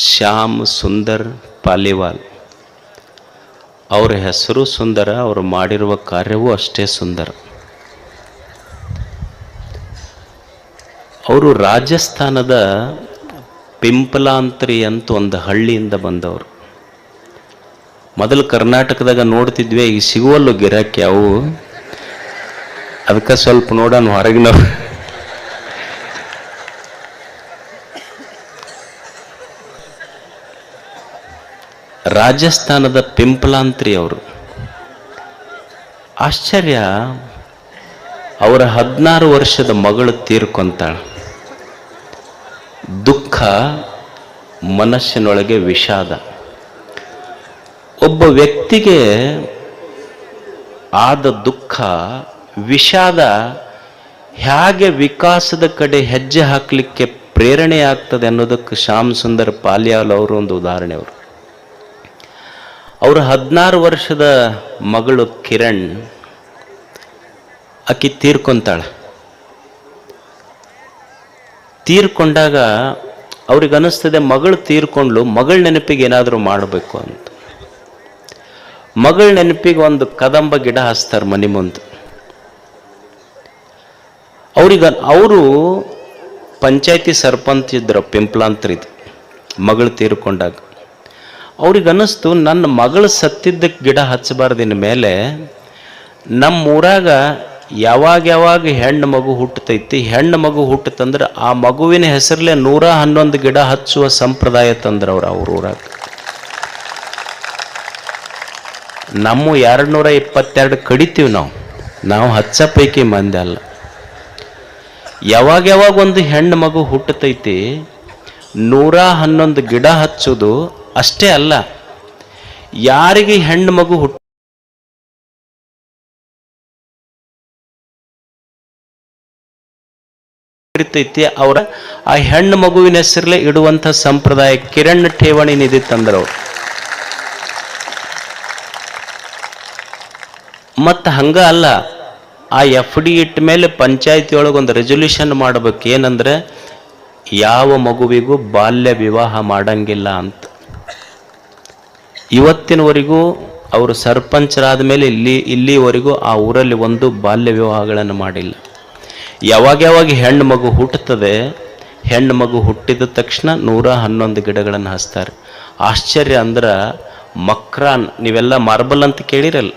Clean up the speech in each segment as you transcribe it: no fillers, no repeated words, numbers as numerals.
ಶ್ಯಾಮ್ ಸುಂದರ್ ಪಾಲಿವಾಲ್. ಅವರ ಹೆಸರು ಸುಂದರ, ಅವರು ಮಾಡಿರುವ ಕಾರ್ಯವೂ ಅಷ್ಟೇ ಸುಂದರ. ಅವರು ರಾಜಸ್ಥಾನದ ಪಿಂಪಲಾಂತ್ರಿ ಅಂತ ಒಂದು ಹಳ್ಳಿಯಿಂದ ಬಂದವರು. ಮೊದಲು ಕರ್ನಾಟಕದಾಗ ನೋಡ್ತಿದ್ವಿ, ಈಗ ಸಿಗುವಲ್ಲು ಗಿರಾಕಿ ಅವು, ಅದಕ್ಕೆ ಸ್ವಲ್ಪ ನೋಡೋಣ ಹೊರಗಿನವ್ರು. ರಾಜಸ್ಥಾನದ ಪಿಂಪಲಾಂತ್ರಿ ಅವರು. ಆಶ್ಚರ್ಯ, ಅವರ 16 ವರ್ಷದ ಮಗಳು ತೀರ್ಕೊಂತಾಳ. ದುಃಖ, ಮನಸ್ಸಿನೊಳಗೆ ವಿಷಾದ. ಒಬ್ಬ ವ್ಯಕ್ತಿಗೆ ಆದ ದುಃಖ, ವಿಷಾದ ಹೇಗೆ ವಿಕಾಸದ ಕಡೆ ಹೆಜ್ಜೆ ಹಾಕಲಿಕ್ಕೆ ಪ್ರೇರಣೆ ಆಗ್ತದೆ ಅನ್ನೋದಕ್ಕೆ ಶ್ಯಾಮ್ ಸುಂದರ್ ಪಾಲಿವಾಲ್ ಅವರು ಒಂದು ಉದಾಹರಣೆ. ಅವರು 16 ವರ್ಷದ ಮಗಳು ಕಿರಣ್, ಆಕಿ ತೀರ್ಕೊಂತಾಳೆ. ತೀರ್ಕೊಂಡಾಗ ಅವ್ರಿಗೆ ಅನ್ನಿಸ್ತದೆ, ಮಗಳು ತೀರ್ಕೊಂಡ್ಲು, ಮಗಳ ನೆನಪಿಗೆ ಏನಾದರೂ ಮಾಡಬೇಕು ಅಂತ. ಮಗಳ ನೆನಪಿಗೆ ಒಂದು ಕದಂಬ ಗಿಡ ಹಚ್ತಾರೆ ಮನೆ ಮುಂದೆ. ಅವರು ಪಂಚಾಯತಿ ಸರ್ಪಂಚ್ ಇದ್ರು ಪಿಂಪಲಾಂತ್ರಿದು. ಮಗಳು ತೀರ್ಕೊಂಡಾಗ ಅವ್ರಿಗೆ ಅನ್ನಿಸ್ತು, ನನ್ನ ಮಗಳು ಸತ್ತಿದ್ದಕ್ಕೆ ಗಿಡ ಹಚ್ಚಬಾರ್ದಿನ ಮೇಲೆ ನಮ್ಮ ಊರಾಗ ಯಾವಾಗ ಹೆಣ್ಣು ಮಗು ಹುಟ್ಟತೈತಿ, ಹೆಣ್ಣು ಮಗು ಹುಟ್ಟತಂದ್ರೆ ಆ ಮಗುವಿನ ಹೆಸರಲ್ಲೇ 111 ಗಿಡ ಹಚ್ಚುವ ಸಂಪ್ರದಾಯ ತಂದ್ರೆ ಅವ್ರ ಊರಾಗ. ನಮ್ಮ 222 ಕಡಿತೀವಿ ನಾವು ಹಚ್ಚ ಪೈಕಿ ಮಂದಿ ಅಲ್ಲ. ಯಾವಾಗ ಒಂದು ಹೆಣ್ಣು ಮಗು ಹುಟ್ಟತೈತಿ 111 ಗಿಡ ಹಚ್ಚೋದು ಅಷ್ಟೇ ಅಲ್ಲ, ಯಾರಿಗೆ ಹೆಣ್ಣು ಮಗು ಹುಟ್ಟಿರ್ತೈತಿ ಅವರ ಆ ಹೆಣ್ಣು ಮಗುವಿನ ಹೆಸರಲ್ಲೇ ಇಡುವಂಥ ಸಂಪ್ರದಾಯ ಕಿರಣ್ ಠೇವಣಿ ನಿಧಿ ತಂದ್ರು. ಮತ್ತು ಹಂಗ ಅಲ್ಲ, ಆ FD ಇಟ್ಟ ಮೇಲೆ ಪಂಚಾಯತಿಯೊಳಗೆ ಒಂದು ರೆಸೊಲ್ಯೂಷನ್ ಮಾಡಬೇಕು, ಏನಂದ್ರೆ ಯಾವ ಮಗುವಿಗೂ ಬಾಲ್ಯ ವಿವಾಹ ಮಾಡಂಗಿಲ್ಲ ಅಂತ. ಇವತ್ತಿನವರೆಗೂ ಅವರು ಸರ್ಪಂಚರಾದ ಮೇಲೆ ಇಲ್ಲಿವರೆಗೂ ಆ ಊರಲ್ಲಿ ಒಂದು ಬಾಲ್ಯ ವಿವಾಹಗಳನ್ನು ಮಾಡಿಲ್ಲ. ಯಾವಾಗ ಹೆಣ್ಣು ಮಗು ಹುಟ್ಟುತ್ತದೆ, ಹೆಣ್ಣು ಮಗು ಹುಟ್ಟಿದ ತಕ್ಷಣ 111 ಗಿಡಗಳನ್ನು ಹಚ್ತಾರೆ. ಆಶ್ಚರ್ಯ ಅಂದ್ರೆ ಮಕ್ರಾನ್, ನೀವೆಲ್ಲ ಮಾರ್ಬಲ್ ಅಂತ ಕೇಳಿರಲ್ಲ,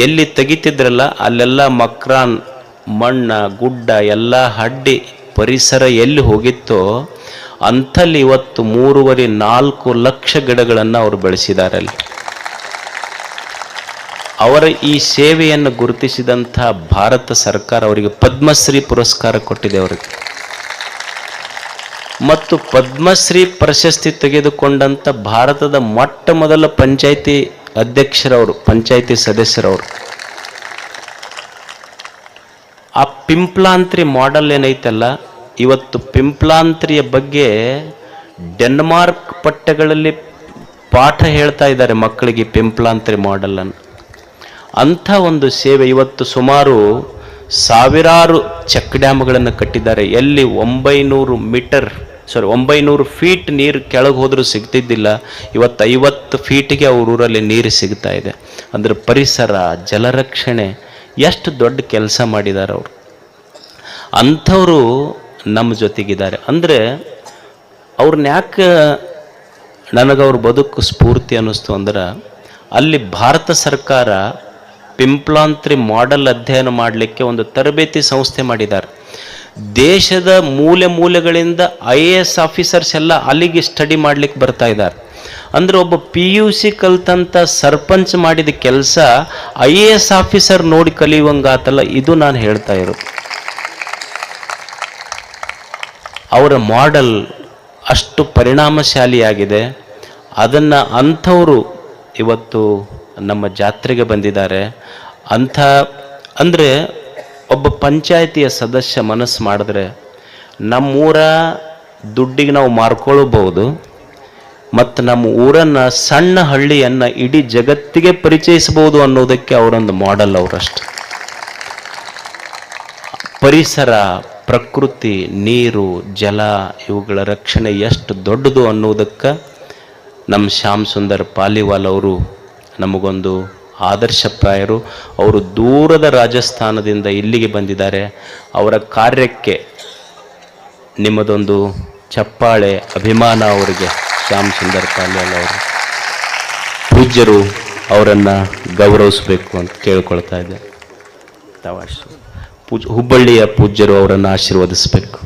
ಎಲ್ಲಿ ತೆಗಿತಿದ್ರಲ್ಲ ಅಲ್ಲೆಲ್ಲ ಮಕ್ರಾನ್, ಮಣ್ಣ ಗುಡ್ಡ ಎಲ್ಲ ಹಡ್ಡಿ ಪರಿಸರ ಎಲ್ಲಿ ಹೋಗಿತ್ತೋ ಅಂಥಲ್ಲಿ ಇವತ್ತು 3.5-4 ಲಕ್ಷ ಗಿಡಗಳನ್ನು ಅವರು ಬೆಳೆಸಿದ್ದಾರೆ ಅಲ್ಲಿ. ಅವರ ಈ ಸೇವೆಯನ್ನು ಗುರುತಿಸಿದಂಥ ಭಾರತ ಸರ್ಕಾರ ಅವರಿಗೆ ಪದ್ಮಶ್ರೀ ಪುರಸ್ಕಾರ ಕೊಟ್ಟಿದೆ ಅವರಿಗೆ. ಮತ್ತು ಪದ್ಮಶ್ರೀ ಪ್ರಶಸ್ತಿ ತೆಗೆದುಕೊಂಡಂಥ ಭಾರತದ ಮೊಟ್ಟ ಮೊದಲ ಪಂಚಾಯಿತಿ ಅಧ್ಯಕ್ಷರವರು, ಪಂಚಾಯಿತಿ ಸದಸ್ಯರವರು. ಆ ಪಿಂಪಲಾಂತ್ರಿ ಮಾಡೆಲ್ ಏನೈತಲ್ಲ, ಇವತ್ತು ಪಿಂಪಲಾಂತ್ರಿಯ ಬಗ್ಗೆ ಡೆನ್ಮಾರ್ಕ್ ಪಠ್ಯಗಳಲ್ಲಿ ಪಾಠ ಹೇಳ್ತಾ ಇದ್ದಾರೆ ಮಕ್ಕಳಿಗೆ ಪಿಂಪಲಾಂತ್ರಿ ಮಾಡೆಲನ್ನು. ಅಂಥ ಒಂದು ಸೇವೆ ಇವತ್ತು ಸುಮಾರು 1000 ಚೆಕ್ ಡ್ಯಾಮ್ಗಳನ್ನು ಕಟ್ಟಿದ್ದಾರೆ. ಎಲ್ಲಿ 900 ಫೀಟ್ ನೀರು ಕೆಳಗೆ ಹೋದರೂ ಸಿಗ್ತಿದ್ದಿಲ್ಲ, ಇವತ್ತು 50 ಫೀಟಿಗೆ ಅವ್ರ ಊರಲ್ಲಿ ನೀರು ಸಿಗ್ತಾ ಇದೆ. ಅಂದರೆ ಪರಿಸರ, ಜಲರಕ್ಷಣೆ ಎಷ್ಟು ದೊಡ್ಡ ಕೆಲಸ ಮಾಡಿದ್ದಾರೆ ಅವರು. ಅಂಥವರು ನಮ್ಮ ಜೊತೆಗಿದ್ದಾರೆ. ಅಂದರೆ ಅವ್ರನ್ನ ಯಾಕೆ ನನಗವ್ರ ಬದುಕು ಸ್ಫೂರ್ತಿ ಅನ್ನಿಸ್ತು ಅಂದ್ರೆ, ಅಲ್ಲಿ ಭಾರತ ಸರ್ಕಾರ ಪಿಂಪಲಾಂತ್ರಿ ಮಾಡೆಲ್ ಅಧ್ಯಯನ ಮಾಡಲಿಕ್ಕೆ ಒಂದು ತರಬೇತಿ ಸಂಸ್ಥೆ ಮಾಡಿದ್ದಾರೆ. ದೇಶದ ಮೂಲೆಗಳಿಂದ IAS ಆಫೀಸರ್ಸ್ ಎಲ್ಲ ಅಲ್ಲಿಗೆ ಸ್ಟಡಿ ಮಾಡ್ಲಿಕ್ಕೆ ಬರ್ತಾ ಇದ್ದಾರೆ. ಅಂದ್ರೆ ಒಬ್ಬ PUC ಕಲ್ತಂತ ಸರ್ಪಂಚ್ ಮಾಡಿದ ಕೆಲಸ IAS ಆಫೀಸರ್ ನೋಡಿ ಕಲಿಯುವಂಗಾತಲ್ಲ, ಇದು ನಾನು ಹೇಳ್ತಾ ಇರೋದು. ಅವರ ಮಾಡೆಲ್ ಅಷ್ಟು ಪರಿಣಾಮಶಾಲಿಯಾಗಿದೆ. ಅದನ್ನು ಅಂಥವರು ಇವತ್ತು ನಮ್ಮ ಜಾತ್ರೆಗೆ ಬಂದಿದ್ದಾರೆ. ಅಂದರೆ ಒಬ್ಬ ಪಂಚಾಯಿತಿಯ ಸದಸ್ಯ ಮನಸ್ಸು ಮಾಡಿದ್ರೆ ನಮ್ಮೂರ ದುಡ್ಡಿಗೆ ನಾವು ಮಾರ್ಕೊಳ್ಳಬಹುದು, ಮತ್ತು ನಮ್ಮ ಊರನ್ನು, ಸಣ್ಣ ಹಳ್ಳಿಯನ್ನು ಇಡೀ ಜಗತ್ತಿಗೆ ಪರಿಚಯಿಸಬಹುದು ಅನ್ನೋದಕ್ಕೆ ಅವರೊಂದು ಮಾಡೆಲ್. ಅವರಷ್ಟು ಪರಿಸರ, ಪ್ರಕೃತಿ, ನೀರು, ಜಲ ಇವುಗಳ ರಕ್ಷಣೆ ಎಷ್ಟು ದೊಡ್ಡದು ಅನ್ನುವುದಕ್ಕೆ ನಮ್ಮ ಶ್ಯಾಮ್ ಸುಂದರ್ ಪಾಲಿವಾಲ್ ಅವರು ನಮಗೊಂದು ಆದರ್ಶಪ್ರಾಯರು. ಅವರು ದೂರದ ರಾಜಸ್ಥಾನದಿಂದ ಇಲ್ಲಿಗೆ ಬಂದಿದ್ದಾರೆ. ಅವರ ಕಾರ್ಯಕ್ಕೆ ನಿಮ್ಮದೊಂದು ಚಪ್ಪಾಳೆ, ಅಭಿಮಾನ ಅವರಿಗೆ. ಶ್ಯಾಮ್ ಸುಂದರ್ ಪಾಲಿವಾಲ್ ಅವರು ಪೂಜ್ಯರು, ಅವರನ್ನು ಗೌರವಿಸಬೇಕು ಅಂತ ಕೇಳ್ಕೊಳ್ತಾ ಇದ್ದೆ. ಹುಬ್ಬಳ್ಳಿಯ ಪೂಜ್ಯರು ಅವರನ್ನು ಆಶೀರ್ವದಿಸಬೇಕು.